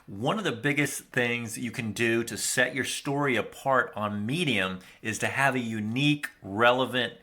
One of the biggest things you can do to set your story apart on Medium is to have a unique, relevant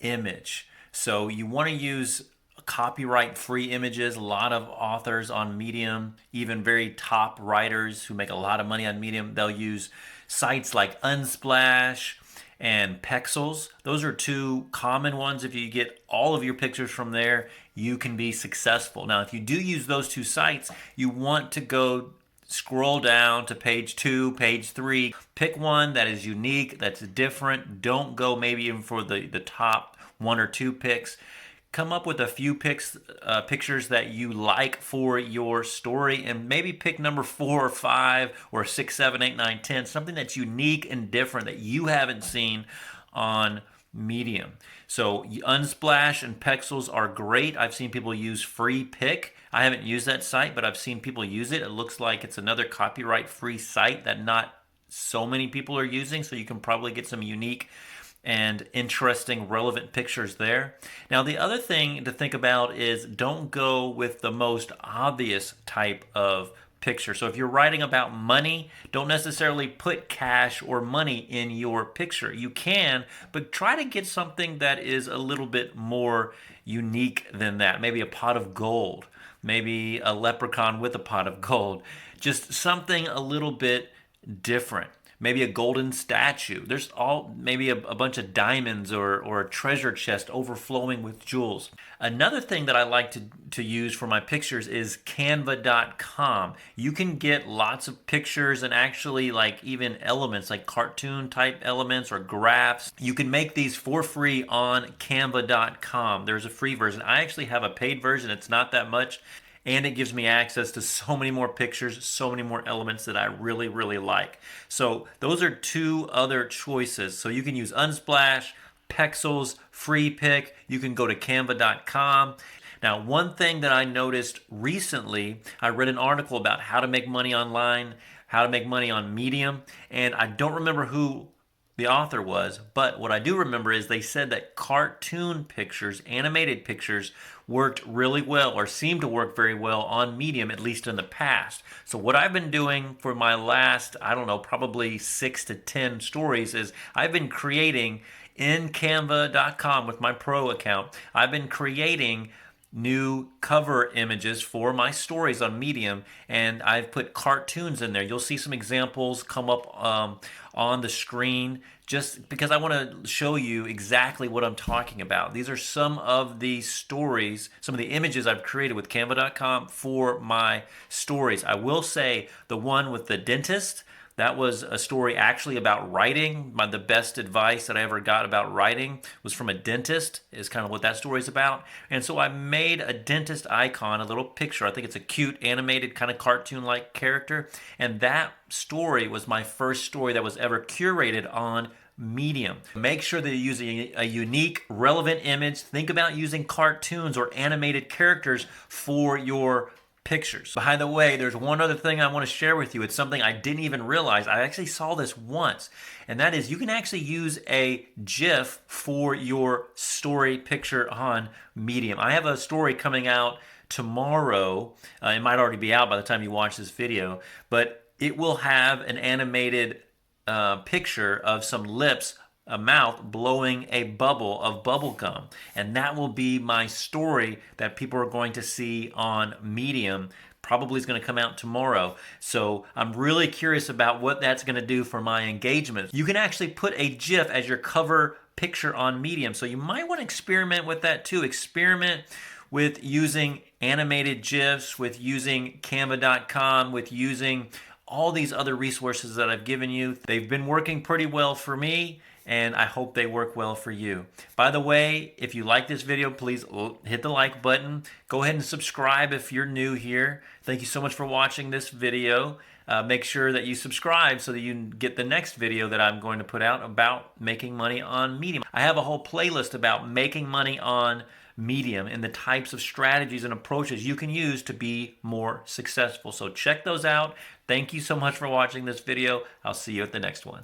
image. So you want to use copyright free images. A lot of authors on Medium, even very top writers who make a lot of money on Medium, they'll use sites like Unsplash and Pexels. Those are two common ones. If you get all of your pictures from there, you can be successful. Now, if you do use those two sites, you want to go scroll down to page 2, page 3. Pick one that is unique, that's different. Don't go maybe even for the top 1 or 2 picks. Come up with a few pictures that you like for your story, and maybe pick number 4 or 5 or 6, 7, 8, 9, 10, something that's unique and different that you haven't seen on Medium. So Unsplash and Pexels are great. I've seen people use Free Pick. I haven't used that site, but I've seen people use it. It looks like it's another copyright free site that not so many people are using, so you can probably get some unique and interesting, relevant pictures there. Now, the other thing to think about is don't go with the most obvious type of picture. So if you're writing about money, don't necessarily put cash or money in your picture. You can, but try to get something that is a little bit more unique than that. Maybe a pot of gold, maybe a leprechaun with a pot of gold. Just something a little bit different. Maybe a golden statue. There's maybe a bunch of diamonds or a treasure chest overflowing with jewels. Another thing that I like to use for my pictures is canva.com. You can get lots of pictures and actually like even elements like cartoon type elements or graphs. You can make these for free on canva.com. There's a free version. I actually have a paid version. It's not that much. And it gives me access to so many more pictures, so many more elements that I really, really like. So those are 2 other choices. So you can use Unsplash, Pexels, Free Pick. You can go to canva.com. Now, one thing that I noticed recently, I read an article about how to make money online, how to make money on Medium, and I don't remember who the author was, but what I do remember is they said that cartoon pictures, animated pictures, worked really well or seemed to work very well on Medium, at least in the past. So what I've been doing for my last, I don't know, probably 6 to 10 stories is I've been creating in canva.com with my pro account. I've been creating new cover images for my stories on Medium, and I've put cartoons in there. You'll see some examples come up on the screen just because I want to show you exactly what I'm talking about. These are some of the stories, some of the images I've created with canva.com for my stories. I will say the one with the dentist, that was a story actually about writing. The best advice that I ever got about writing was from a dentist, is kind of what that story is about. And so I made a dentist icon, a little picture. I think it's a cute animated kind of cartoon-like character. And that story was my first story that was ever curated on Medium. Make sure that you're using a unique, relevant image. Think about using cartoons or animated characters for your pictures. By the way, there's one other thing I want to share with you. It's something I didn't even realize. I actually saw this once, and that is you can actually use a GIF for your story picture on Medium. I have a story coming out tomorrow. It might already be out by the time you watch this video, but it will have an animated picture of some lips, a mouth blowing a bubble of bubble gum, and that will be my story that people are going to see on Medium. Probably is going to come out tomorrow. So I'm really curious about what that's going to do for my engagement. You can actually put a GIF as your cover picture on Medium, so you might want to experiment with that too. Experiment with using animated GIFs, with using canva.com, with using all these other resources that I've given you. They've been working pretty well for me, and I hope they work well for you. By the way, if you like this video, please hit the like button. Go ahead and subscribe if you're new here. Thank you so much for watching this video. Make sure that you subscribe so that you can get the next video that I'm going to put out about making money on Medium. I have a whole playlist about making money on Medium and the types of strategies and approaches you can use to be more successful. So check those out. Thank you so much for watching this video. I'll see you at the next one.